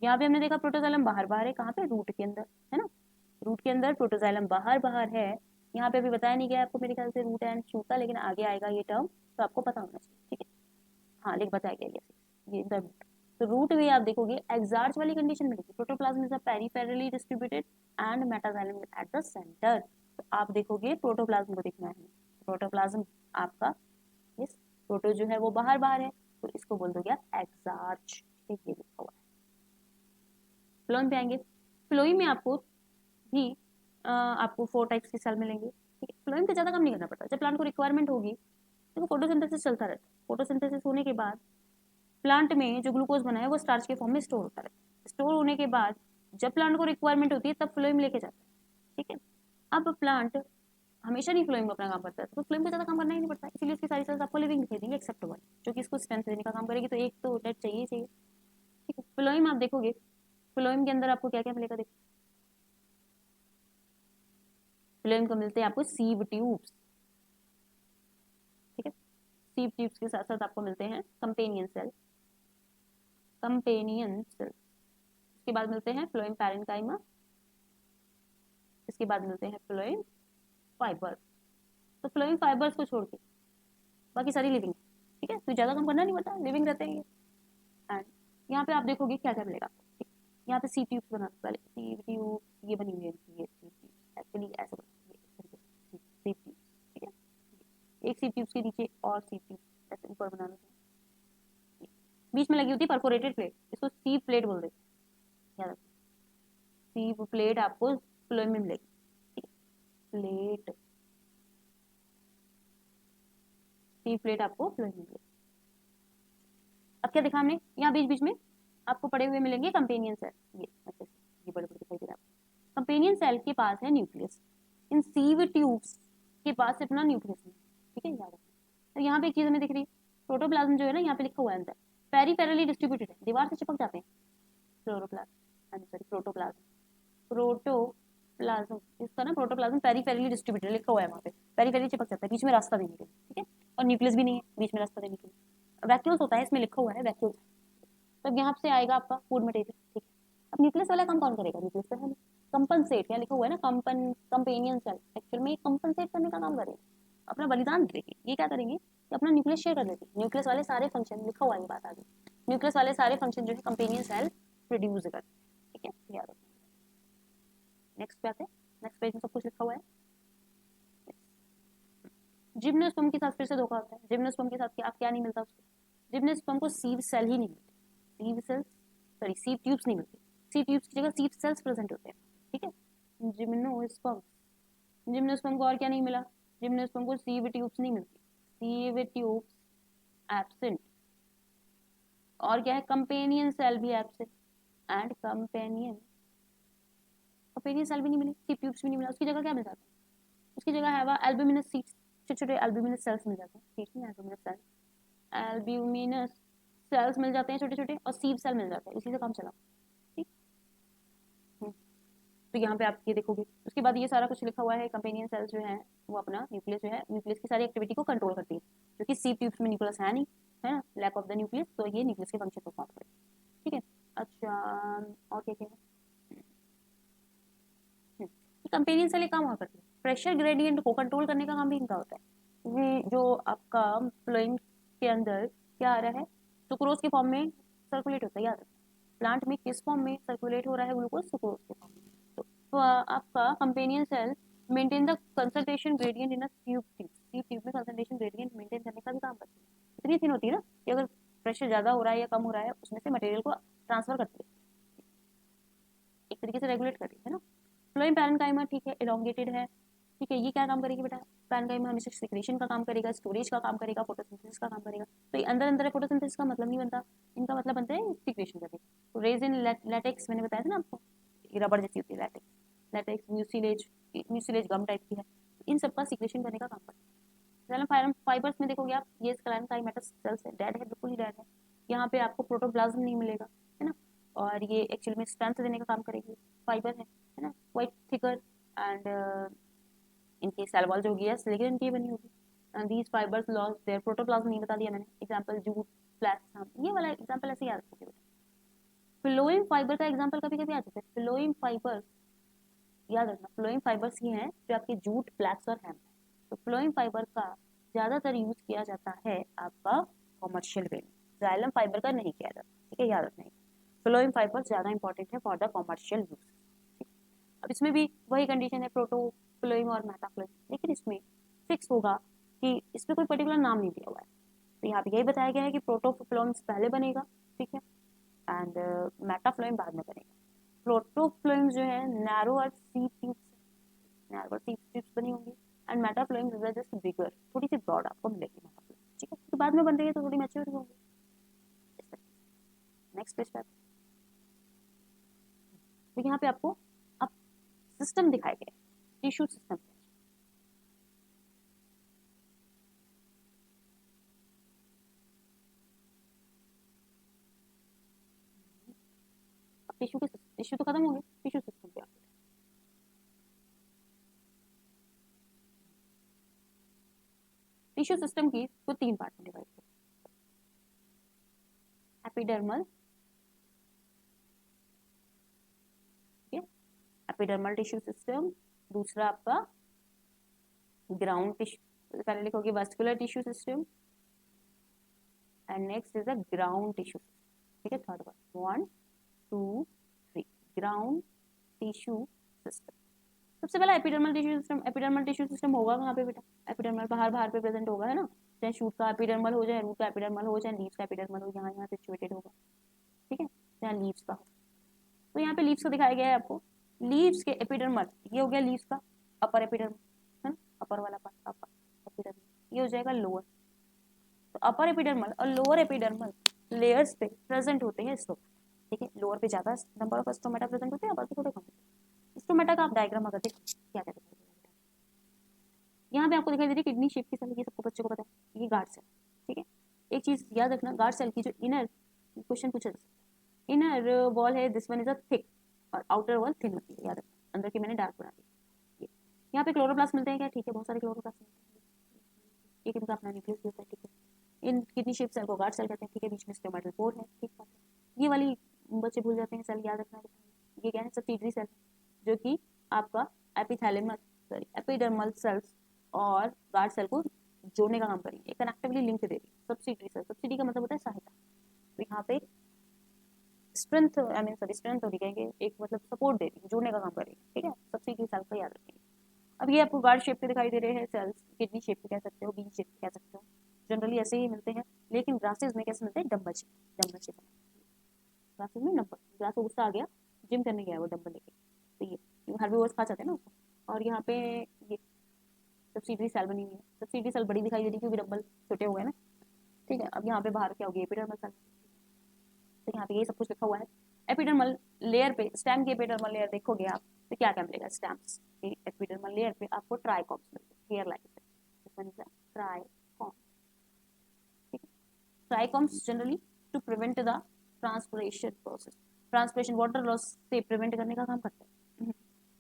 यहाँ पे हमने देखा प्रोटोजाइलम बाहर बाहर है, कहाँ पे, रूट के अंदर, है ना, रूट के अंदर प्रोटोजाइलम बाहर बाहर है। यहाँ पे अभी बताया नहीं गया आपको मेरे ख्याल से रूट एंड शूट का, लेकिन आगे आएगा ये टर्म, तो आपको पता होना चाहिए, ठीक है। हाँ, लिख बताया गया ये द रूट। तो रूट भी आप देखोगे एक्सार्च वाली कंडीशन मिलेगी, protoplasm is peripherally distributed and metaxylem at the centre. तो आप देखोगे प्रोटोप्लाज्म को देखना है, प्रोटोप्लाज्म आपका, यस, प्रोटो जो है वो बाहर बाहर है, तो इसको बोल दोगे आप एक्सार्च, ठीक, ये लिखा हुआ है। फ्लोएम पे आएंगे, फ्लोएम में आपको भी आपको 4 टाइप्स के सेल मिलेंगे, ठीक है। फ्लोएम पे ज्यादा काम नहीं करना पड़ता, जब प्लांट को रिक्वायरमेंट होगी, देखो फोटोसिंथेसिस चलता रहता है, फोटोसिंथेसिस होने के बाद प्लांट में जो ग्लूकोज बना है वो स्टार्च के फॉर्म में स्टोर होता है, स्टोर होने के बाद जब प्लांट को रिक्वायरमेंट होती है तब फ्लोएम लेके जाता है, ठीक है। अब प्लांट हमेशा नहीं फ्लोएम अपना काम करता है, तो फ्लोएम को ज्यादा काम करना ही नहीं पड़ता, इसीलिए इसकी सारी सेल्स आपको लिविंग दिखाई देंगे एक्सेप्ट वन, जो कि इसको स्ट्रेंथ देने का काम करेगी, तो एक तो डेड चाहिए चाहिए, ठीक है। फ्लोएम आप देखोगे फ्लोएम के अंदर आपको क्या क्या मिलेगा, देखो फ्लोएम को मिलते हैं आपको सीव ट्यूब्स, ठीक है। सीव ट्यूब्स के साथ साथ आपको मिलते हैं कंपेनियन सेल, कंपेनियन सेल, इसके बाद मिलते हैं फ्लोएम पैरेन्काइमा, इसके बाद मिलते हैं फ्लोएम फाइबर। तो फ्लोएम फाइबर्स को छोड़ के बाकी सारी लिविंग, ठीक है, तो ज्यादा काम करना नहीं पड़ता, लिविंग रहते हैं ये। एंड यहाँ पे आप देखोगे क्या क्या मिलेगा, ठीक है? यहाँ पे सी ट्यूब्स बना, पहले सी ट्यूब ये बनी हुई है, ये सी ट्यूब्स एक्चुअली ऐसे बनी है, सी ट्यूब्स, ठीक है। एक सी ट्यूब्स के नीचे और सी ट्यूब्स ऐसे ऊपर बनाना चाहिए, बीच में लगी होती है परफोरेटेड प्लेट, इसको सीव प्लेट बोल देते हैं, याद रखो। सीव प्लेट आपको फ्लोएम में मिलेगी, ठीक है, प्लेट, सीव प्लेट आपको फ्लोएम में मिलेगी। अब क्या देखा हमने, यहाँ बीच बीच में आपको पड़े हुए मिलेंगे कंपेनियन सेल, ये बड़े बड़े दिखाई दे रहा है। कंपेनियन सेल के पास है न्यूक्लियस, इन सीव ट्यूब्स के पास अपना न्यूक्लियस है, ठीक है, याद रखना। तो यहाँ पे एक चीज हमें दिख रही है, प्रोटोप्लाज्म जो है ना, यहाँ पे लिखा हुआ है अंदर पेरीफेरली डिस्ट्रीब्यूटेड है, दीवार से चिपक जाते हैं, प्रोटोप्लाज्म, प्रोटोप्लाज्म इसका ना, प्रोटोप्लाज्म पेरीफेरली डिस्ट्रीब्यूटेड लिखा हुआ है वहाँ पे, पेरीफेरली चिपक जाता है, बीच में रास्ता देने के लिए, ठीक है, और न्यूक्लियस भी नहीं है बीच में रास्ता देने के लिए, वैक्यूल्स होता है, इसमें लिखा हुआ है वैक्यूल्स। तो यहाँ से आएगा आपका फूड मटेरियल, ठीक है। अब न्यूक्लियस वाला काम कौन करेगा, न्यूक्लियस तो है नहीं, कंपनसेट, यहाँ लिखा हुआ है ना कंपेनियन सेल, एक्चुअल में कंपनसेट करने का काम करेगा, अपना बलिदान देंगे, ये क्या करेंगे कि अपना न्यूक्लियस शेयर कर देते हैं, न्यूक्लियस वाले सारे फंक्शन, लिखा हुआ है ये बात आगे, न्यूक्लियस वाले सारे फंक्शन जो है कंपेनियन सेल प्रोड्यूस करते हैं, ठीक है, याद रखना। नेक्स्ट पे आते हैं, नेक्स्ट पेज में सब कुछ लिखा हुआ है। जिम्नोस्पर्म के साथ फिर से धोखा होता है, जिम्नोस्पर्म के साथ क्या नहीं मिलता उसको, जिम्नोस्पर्म को सीव सेल ही नहीं मिलते, सीव सेल्स, सॉरी सीव ट्यूब्स नहीं मिलती, सीव ट्यूब्स की जगह सीव सेल्स प्रेजेंट होते हैं, ठीक है। जिम्नोस्पर्म, जिम्नोस्पर्म को और क्या नहीं मिला, जिम्नोस्पर्म को सीव ट्यूब्स नहीं मिलती, सीव ट्यूब्स एब्सेंट, और क्या है, कंपेनियन सेल भी एब्सेंट, एंड कंपेनियन सेल भी नहीं मिली, सीव ट्यूब्स भी नहीं मिला, उसकी जगह क्या मिल जाता है, उसकी जगह है वह एल्ब्यूमिनस सीड्स, छोटे छोटे एल्ब्यूमिनस सेल्स मिल जाते हैं, सीड्स में एल्ब्यूमिनस सेल, एल्ब्यूमिनस सेल्स मिल जाते हैं छोटे छोटे, और सीव सेल मिल जाता है, इसी से काम चला, ठीक। तो यहाँ पे आप ये देखोगे, उसके बाद ये सारा कुछ लिखा हुआ है, कंपेनियन सेल्स जो है वो अपना न्यूक्लियस जो है, न्यूक्लियस की सारी एक्टिविटी को कंट्रोल करती है, क्योंकि सीव ट्यूब्स में न्यूक्लियस है नहीं, है ना, लैक ऑफ द न्यूक्लियस, तो ये न्यूक्लियस के फंक्शन परफॉर्म करती है, ठीक है। अच्छा, और क्या क्या है, कंपेनियन सेल काम और करती है, प्रेशर ग्रेडियंट को कंट्रोल करने का काम भी इनका होता है। ये जो आपका फ्लोएम के अंदर क्या आ रहा है, सुक्रोज के फॉर्म में सर्कुलेट होता है, याद रखना, प्लांट में किस फॉर्म में सर्कुलेट हो रहा है ग्लूकोज, सुक्रोज के फॉर्म में। तो आपका companion cell maintain the concentration gradient in a tube में कंसंट्रेशन ग्रेडियंट मेंटेन करने का भी काम करती है, इतनी थिन होती है ना कि अगर प्रेशर ज्यादा हो रहा है या कम हो रहा है, उसमें से मटेरियल को ट्रांसफर करती है, एक तरीके से रेगुलेट कर रही है ना। फ्लोएम पैरेन्काइमा, ठीक है, इलोंगेटेड है, ठीक है, ये क्या काम करेगी बेटा, पैरेन्काइमा हमेशा सिक्रेशन का काम करेगा, स्टोरेज का काम करेगा, फोटोसिंथेसिस का काम करेगा, तो ये अंदर अंदर है, फोटोसिंथेसिस का मतलब नहीं बनता, इनका मतलब बनता है सिक्रेशन करने का। तो रेजिन लैटेक्स मैंने बताया था ना आपको, ये रबड़ जैसी होती है लैटेक्स, लैटेक्स म्यूसिलेज, म्यूसिलेज गम टाइप की है, इन सब का सिक्रेशन करने का काम करता है। जैलम फाइबर्स में देखोगे आप, ये स्क्लेरेंकाइमेटस सेल्स है, डेड है, बिल्कुल ही डेड है, यहाँ पे आपको प्रोटोप्लाज्म नहीं मिलेगा, है ना, और ये एक्चुअल में स्ट्रेंथ देने का काम करेगी, फाइबर है ना, क्वाइट थिकर, एंड इनकी सेल वॉल जो होगी सिलिकॉन इनकी बनी होगी, and these fibres lost their protoplasm, नहीं बता दिया मैंने, एग्जांपल जूट, फ्लैक्स, ये वाला एग्जांपल ऐसे याद रखोगे बेटा। फ्लोएम फाइबर का एग्जांपल कभी कभी आ जाता है, फ्लोएम फाइबर याद रखना, फ्लोएम फाइबर्स ही हैं जो आपके जूट, फ्लैक्स और हेम्प, तो फ्लोएम फाइबर का ज्यादातर यूज किया जाता है आपका कॉमर्शियल वे में, जाइलम फाइबर का नहीं किया जाता, ठीक है, याद रखना, फ्लोएम फाइबर ज्यादा इंपॉर्टेंट है फॉर द कॉमर्शियल यूज। अब इसमें भी वही कंडीशन है, प्रोटोफ्लोएम और मेटाफ्लोएम, लेकिन इसमें फिक्स होगा कि इसमें कोई पर्टिकुलर नाम नहीं दिया हुआ है, तो यहाँ पे यही बताया गया है कि प्रोटोफ्लोएम पहले बनेगा, ठीक है, एंड मेटाफ्लोएम बाद में बनेगा। प्रोटोफ्लोएम जो है नैरोअर सी ट्यूब्स, नैरोअर सी ट्यूब्स बनी होंगी, एंड मेटाफ्लोएम इज जस्ट बिगर, थोड़ी सी ब्रॉड आपको मिलेगी मेटाफ्लोएम, ठीक है, तो बाद में बन रही है तो थोड़ी मैच्योर होंगी। नेक्स्ट पेज पे आते हैं, तो यहाँ पे आपको अब सिस्टम दिखाए गए, टिश्यू सिस्टम, टिश्यू के टिश्यू तो खत्म हो गया, टिश्यू सिस्टम पे आते हैं। टिश्यू सिस्टम की को 3 पार्ट में डिवाइड करते हैं, एपिडर्मल, ठीक है, एपिडर्मल टिश्यू सिस्टम, दूसरा आपका ग्राउंड टिश्यू, पहले लिखोगे vascular tissue system, and next is a ground tissue, ठीक है, third one 1 2 3 ground tissue system. सबसे पहला epidermal tissue system. Epidermal tissue system होगा कहाँ पे बेटा? एपिडर्मल बाहर बाहर पे प्रेजेंट होगा, है ना, चाहे शूट का एपिडर्मल हो, चाहे रूट का एपिडर्मल हो, चाहे लीव्स का एपिडर्मल हो, यहाँ यहाँ सिचुएटेड होगा, ठीक है, चाहे लीव्स का हो। तो यहाँ पे लीव्स को दिखाया गया है आपको, लीव्स के एपिडर्मल, ये हो गया लीव्स का अपर एपिडर्मल, है ना, अपर वाला पार्ट अपर एपिडर्मल, ये हो जाएगा लोअर। तो अपर एपिडर्मल और लोअर एपिडर्मल लेयर्स पे प्रेजेंट होते हैं स्टोमेटा, ठीक है, लोअर पे ज्यादा नंबर ऑफ स्टोमेटा प्रेजेंट होते हैं, अपर पे थोड़े कम। स्टोमेटा का आप डायग्राम अगर देखो क्या क्या दिखाई दे रहा है, यहाँ पे आपको दिखाई दे रही है किडनी शेप की सेल, ये सबको बच्चों को पता है, ये गार्ड सेल, ठीक है। एक चीज याद रखना, गार्ड सेल की जो इनर, क्वेश्चन पूछा जा सकता है, इनर वॉल है, this one is a thick और आउटर वॉल थिन होती है, याद रखना, अंदर की मैंने डार्क बना दी। यहाँ पे क्लोरोप्लास्ट मिलते हैं क्या? ठीक है, बहुत सारे क्लोरोप्लास्ट मिलते हैं, एक इनका अपना न्यूक्लियस भी होता है, ठीक है। इन किडनी शेप सेल को गार्ड सेल कहते हैं, ठीक है, बीच में स्टोमेटल पोर है, ठीक है। ये वाली बच्चे भूल जाते हैं सेल, याद रखना, ये क्या है? सब्सिडरी सेल, जो कि आपका एपिथैलेमस सॉरी एपिडर्मल सेल्स और गार्ड सेल को जोड़ने का काम करेंगे, कनेक्टिवली लिंक दे रही है। सब्सिडरी सेल, सब्सिडी का मतलब होता है सहायता, तो यहाँ पे strength I mean sorry strength होगी कहेंगे, एक मतलब सपोर्ट दे रही है, जोड़ने का काम करेगी, ठीक है, सब्सिडरी सेल का याद रखेंगे। अब ये आपको गार्ड शेप के दिखाई दे रहे हैं सेल्स, किडनी शेप के कह सकते हो, बी शेप के कह सकते हो, जनरली ऐसे ही मिलते हैं, लेकिन ग्रासेस में कैसे मिलते हैं? Dumbbell shape, dumbbell shape, grasses में डम्बल, ग्रास गुस्सा आ गया, जिम करने गया वो डम्बल लेके, तो ये हर्बीवोर्स खा जाते हैं ना उसको। और यहाँ पे ये सब्सिडरी सेल बनी हुई है, सब्सिडरी सेल बड़ी दिखाई दे रही है क्योंकि डम्बल छोटे हो गए ना, ठीक है। अब यहाँ पे बाहर क्या होगी? एपिडर्मल सेल, तो यहाँ पे ये सब कुछ लिखा हुआ है। एपिडर्मल लेयर पे, स्टेम की एपिडर्मल लेयर देखोगे आप तो क्या क्या मिलेगा? स्टेम्स की एपिडर्मल लेयर पे आपको ट्राइकॉम्स मिलते हैं, हेयर लाइक ट्राइकॉम, ठीक है। Trichomes generally to prevent the transpiration process, transpiration water loss से प्रिवेंट करने का काम करते हैं।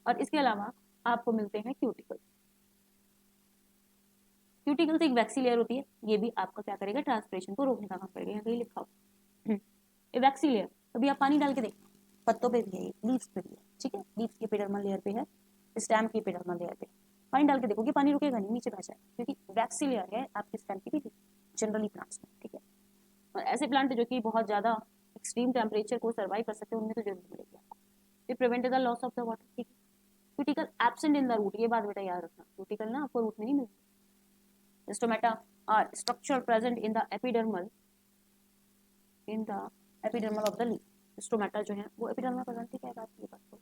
और इसके अलावा आपको मिलते हैं क्यूटिकल, क्यूटिकल से एक वैक्सी लेयर होती है, ये भी आपका क्या करेगा? ट्रांसपिरेशन को रोकने का काम करेगा, यहाँ कहीं लिखा हुआ वैक्सी लेयर। अभी आप पानी डाल के देखो, पत्तों पे भी है, लीव्स पे भी है, ठीक है, लीव्स की एपिडर्मल लेयर पे है, स्टेम की एपिडर्मल लेयर पे, पानी डाल के देखो कि पानी रुकेगा नहीं, नीचे बह जाए, क्योंकि वैक्सी लेयर है आपकी स्टेम की भी, जनरली प्लांट्स में, ठीक है। और ऐसे प्लांट जो कि बहुत ज्यादा एक्सट्रीम टेम्परेचर को सर्वाइव कर सकते हैं, उनमें तो जरूर मिलेगी आपको। ये prevent the loss of the water, ठीक है। Cuticle absent in the root, ये बात बेटा याद रखना, क्यूटिकल ना आपको रूट में नहीं मिलती। Stomata are structure present in the epidermal, in the epidermal of the leaf. Stomata जो है वो एपिडर्मल प्रेजेंट, ठीक है, बात ये बात को,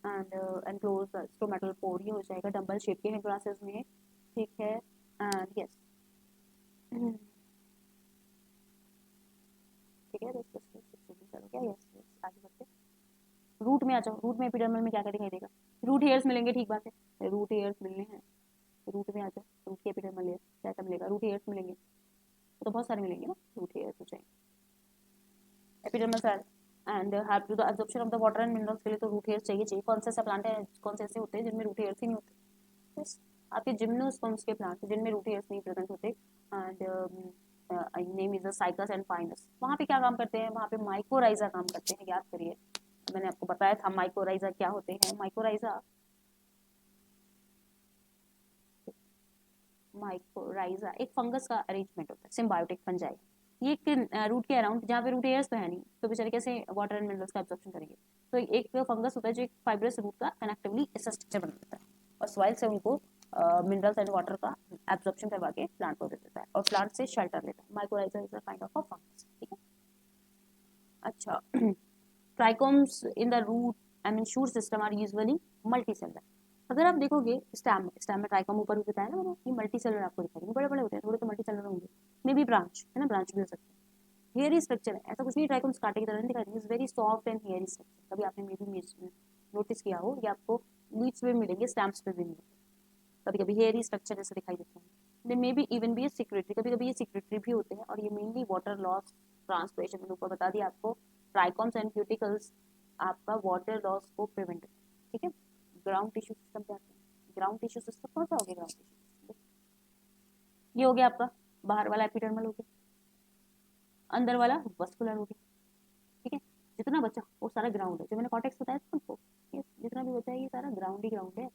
and enclose the stomatal pore, ये हो जाएगा, डंबल शेप के हैं ग्रासेस में, ठीक है, एंड यस ठीक है, यस यस आगे बढ़ते। रूट में आ जाओ, रूट में एपिडर्मल में क्या क्या दिखाई देगा? रूट हेयर्स मिलेंगे, ठीक बात है, रूट हेयर्स मिलने हैं, रूट में आ जाओ, रूट की एपिडर्मल लेयर क्या क्या मिलेगा? रूट हेयर्स मिलेंगे, तो बहुत सारे मिलेंगे ना, रूट हेयर्स हो जाएंगे, epidermal cell and help to the absorption of the water and minerals के लिए तो रूट हेयर्स चाहिए चाहिए। कौन से ऐसा प्लांट है, कौन से ऐसे होते हैं जिनमें रूट हेयर्स ही नहीं होते? यस, आपके जिम्नोस्पर्म्स के प्लांट जिनमें रूट हेयर्स नहीं प्रेजेंट होते, and name is cycas and fineness. वहाँ पे क्या काम करते हैं? वहाँ पे माइकोराइजा काम करते हैं, याद करिए, मैंने आपको बताया था माइकोराइजा क्या होते हैं। माइकोराइजा, माइकोराइजा एक फंगस का अरेंजमेंट होता है, सिम्बायोटिक फंजाई। ये रूट के अराउंड, जहाँ पे रूट एयर्स तो है नहीं, तो बेचारे कैसे वाटर एंड मिनरल्स का एब्जॉर्प्शन करेंगे? तो एक फंगस होता है जो एक फाइब्रस रूट का कनेक्टिवली ऐसा स्ट्रक्चर बना देता है और सॉइल से उनको मिनरल्स एंड वाटर का एब्जॉर्प्शन करवा के प्लांट को दे देता है और प्लांट से शेल्टर लेता है। Mycorrhiza is a kind of a fungus, ठीक है। अच्छा trichomes in the root I mean shoot system are usually multicellular. अगर आप देखोगे स्टैम में ट्राइकोम ऊपर भी बताया ना मैंने, ये मल्टीसेलुलर आपको दिखाई बड़े बड़े होते हैं, थोड़े तो मल्टीसेलुलर होंगे, मे बी ब्रांच है ना, ब्रांच भी हो सकते हैं। हेयरी स्ट्रक्चर है, ऐसा कुछ नहीं ट्राइकोम्स कांटे की तरह नहीं दिखाई, is very soft and hairy structure. कभी आपने मे बी नोटिस किया हो, ये आपको लीव्स पे मिलेंगे, स्टैम्प्स पे भी मिलेंगे, कभी कभी हेयरी स्ट्रक्चर जैसे दिखाई देते हैं। They may be even be secretary, कभी कभी ये सिक्रेटरी भी होते हैं, और ये मेनली वाटर लॉस ट्रांसपिरेशन, मैंने ऊपर बता दिया आपको, ट्राइकोम्स एंड क्यूटिकल्स आपका वाटर लॉस को प्रिवेंट करते हैं, ठीक है। ग्राउंड टिश्यू सिस्टम पे आते हैं। ग्राउंड टिश्यू सिस्टम कौन सा हो गया? ग्राउंड टिश्यू, ये हो गया आपका बाहर वाला एपिडर्मल हो गया, अंदर वाला वस्कुलर हो गया, ठीक है। जितना बचा वो सारा ग्राउंड है, जो मैंने कॉर्टेक्स बताया था आपको, ये जितना भी बचा है ये सारा ग्राउंड ही ग्राउंड है।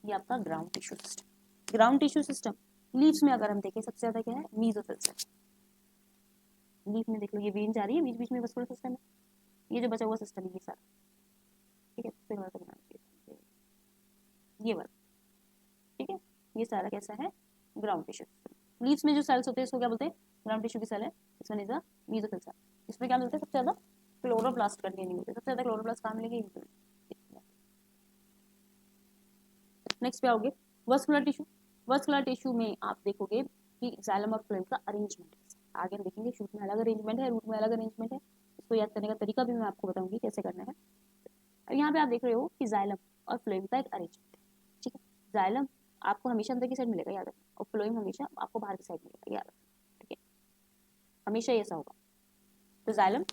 ये आपका ground tissue system. Ground tissue system leaves में अगर हम देखें सबसे ज्यादा क्या है? मीजोफिल्स है। लीफ में देख लो, ये वेन जा रही है, बीच बीच में वस्कुलर सिस्टम है, ये जो बचा हुआ सिस्टम है ये सारा, ठीक है। फिर वाला बनाना चाहिए ये वाला, ठीक है। ये सारा कैसा है? Ground tissue system. लीव्स में जो सेल्स होते हैं इसको क्या बोलते हैं? ग्राउंड टिश्यू की सेल है। इसमें इज अ मीजोफिल सेल। इसमें क्या मिलता है? सबसे ज्यादा क्लोरोप्लास्ट कंटेनिंग होते हैं। सबसे ज्यादा क्लोरोप्लास्ट कहाँ मिलेंगे? नेक्स्ट पे आओगे वस्कुलर टिश्यू। वस्कुलर टिश्यू में आप देखोगे कि जाइलम और फ्लोएम का अरेंजमेंट आगे हम देखेंगे। शूट में अलग अरेंजमेंट है, रूट में अलग अरेंजमेंट है। इसको याद करने का तरीका भी मैं आपको बताऊंगी कैसे करना है। अब यहाँ पे आप देख रहे हो कि जाइलम और फ्लोएम का एक अरेंजमेंट है, ठीक है। जाइलम आपको हमेशा अंदर की साइड मिलेगा, याद रखना, और फ्लोएम हमेशा आपको बाहर की साइड मिलेगा, याद रखना, ठीक है। हमेशा ऐसा होगा। तो जाइलम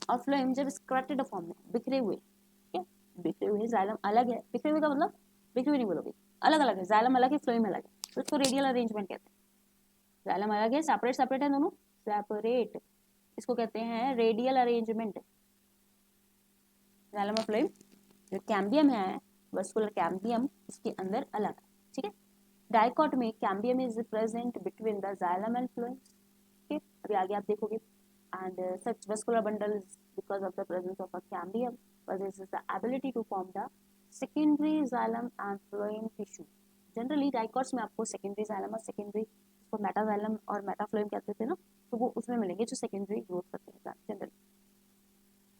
और फ्लोएम जब स्क्रैटेड फॉर्म में बिखरे हुए, ठीक है, बिखरे हुए, जाइलम अलग है, बिखरे हुए का मतलब बिखरे हुए नहीं बोलोगे, अलग अलग है, जाइलम अलग है, फ्लोएम अलग है, तो इसको रेडियल अरेंजमेंट कहते हैं। जाइलम अलग है, सेपरेट सेपरेट है दोनों, सेपरेट, इसको कहते हैं रेडियल अरेंजमेंट। जाइलम और फ्लोएम जो कैम्बियम है, वस्कुलर कैम्बियम, इसके अंदर अलग है, ठीक है। डाइकॉट में cambium is present between the xylem and phloem, ठीक है। अभी आगे आप देखोगे and such vascular bundles because of the presence of a cambium possesses the ability to form the secondary xylem and phloem tissue. Generally dicots में आपको secondary xylem और secondary, इसको मेटाजाइलम और मेटाफ्लोएम कहते थे ना, तो वो उसमें मिलेंगे जो सेकेंडरी ग्रोथ करते हैं generally.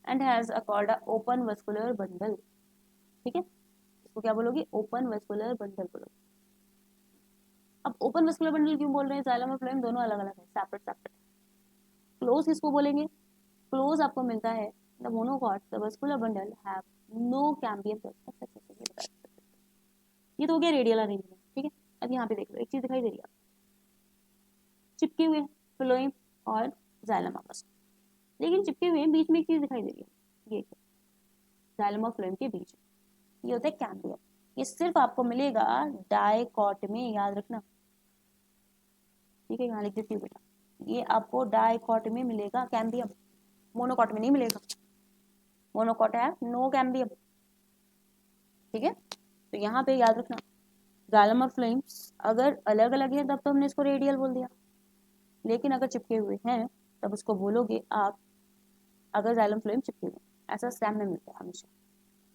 And has a called a open vascular bundle, ठीक है। इसको क्या बोलोगे? ओपन वस्कुलर बंडल बोलोगे। अब ओपन वस्कुलर बंडल क्यों बोल रहे हैं? जाइलम और फ्लोएम दोनों अलग अलग है, सेपरेट सेपरेट। क्लोज किसको बोलेंगे? क्लोज आपको मिलता है the monocot the vascular bundle have no cambium cell. ये तो हो गया रेडियल अरेंजमेंट, ठीक है। अब यहाँ पे देख लो, एक चीज दिखाई दे रही है, चिपके हुए फ्लोएम और जाइलम आपस में, लेकिन चिपके हुए बीच में एक चीज दिखाई दे रही है, ये जाइलम और फ्लोएम के बीच, ये होता है कैम्बियम। ये सिर्फ आपको मिलेगा डाइकॉट में, याद रखना, ठीक है। यहाँ लिख देती हूँ बेटा, ये आपको डाइकॉट में मिलेगा कैम्बियम, मोनोकॉट में नहीं मिलेगा। मोनोकॉट है नो कैम्बियम, ठीक है। तो यहाँ पे याद रखना, जाइलम और फ्लोएम अगर अलग अलग है तब तो हमने इसको रेडियल बोल दिया, लेकिन अगर चिपके हुए हैं तब उसको बोलोगे आप, अगर जाइलम फ्लोएम चिपके हुए, ऐसा स्टेम में मिलता है हमेशा।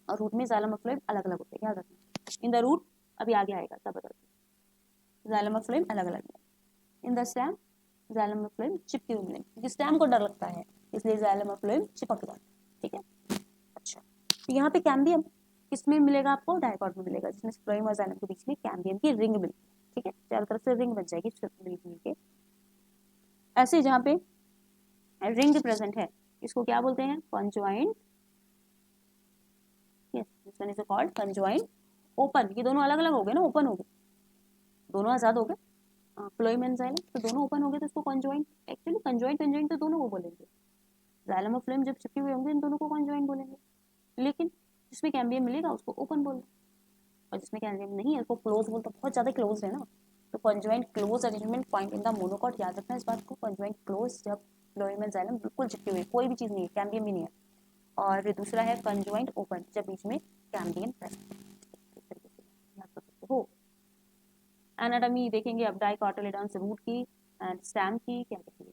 और रूट में जाइलम और फ्लोएम अलग अलग होते हैं, याद रखना। इन द रूट अभी आगे आएगा तब बता दो, जाइलम और फ्लोएम अलग अलग है। इन द स्टेम जाइलम और फ्लोएम चिपके हुए मिलेंगे, क्योंकि स्टेम को डर लगता है, इसलिए जाइलम और फ्लोएम चिपक जाते हैं, ठीक है। अच्छा, तो यहाँ पे कैम्बियम किसमें मिलेगा? आपको डाइकॉट में मिलेगा, जिसमें फ्लोएम और जाइलम के बीच में कैम्बियम की रिंग मिलेगी, ठीक है। चारों तरफ से रिंग बन जाएगी मिलके। ऐसे जहाँ पे रिंग प्रेजेंट है इसको क्या बोलते हैं? Conjoint, yes, this one is called conjoint open. ये दोनों अलग अलग हो गए ना, ओपन हो गए, दोनों आजाद हो गए, फ्लोएम एंड जाइलम, तो दोनों ओपन हो गए, तो इसको कंजॉइंट, एक्चुअली कंजॉइंट कंजॉइंट तो दोनों को बोलेंगे। जाइलम और फ्लोएम जब चिपके हुए होंगे इन दोनों को कंजॉइंट बोलेंगे, लेकिन जिसमें कैम्बियम मिलेगा उसको ओपन बोलेंगे, और जिसमें कैम्बियम नहीं है उसको क्लोज बोलते हैं, बहुत ज्यादा क्लोज है ना। तो conjoint close arrangement point in the monocot, याद रखना इस बात को। कंजॉइंट क्लोज जब फ्लोएम एंड जाइलम बिल्कुल चिपके हुए, कोई भी चीज नहीं है, कैम्बियम भी नहीं है। और दूसरा है कंजॉइंट ओपन, जब बीच में कैम्बियम प्रेजेंट हो। एनाटॉमी देखेंगे अब, डाइकोटिलेडॉन्स रूट की एंड स्टेम की क्या देखेंगे।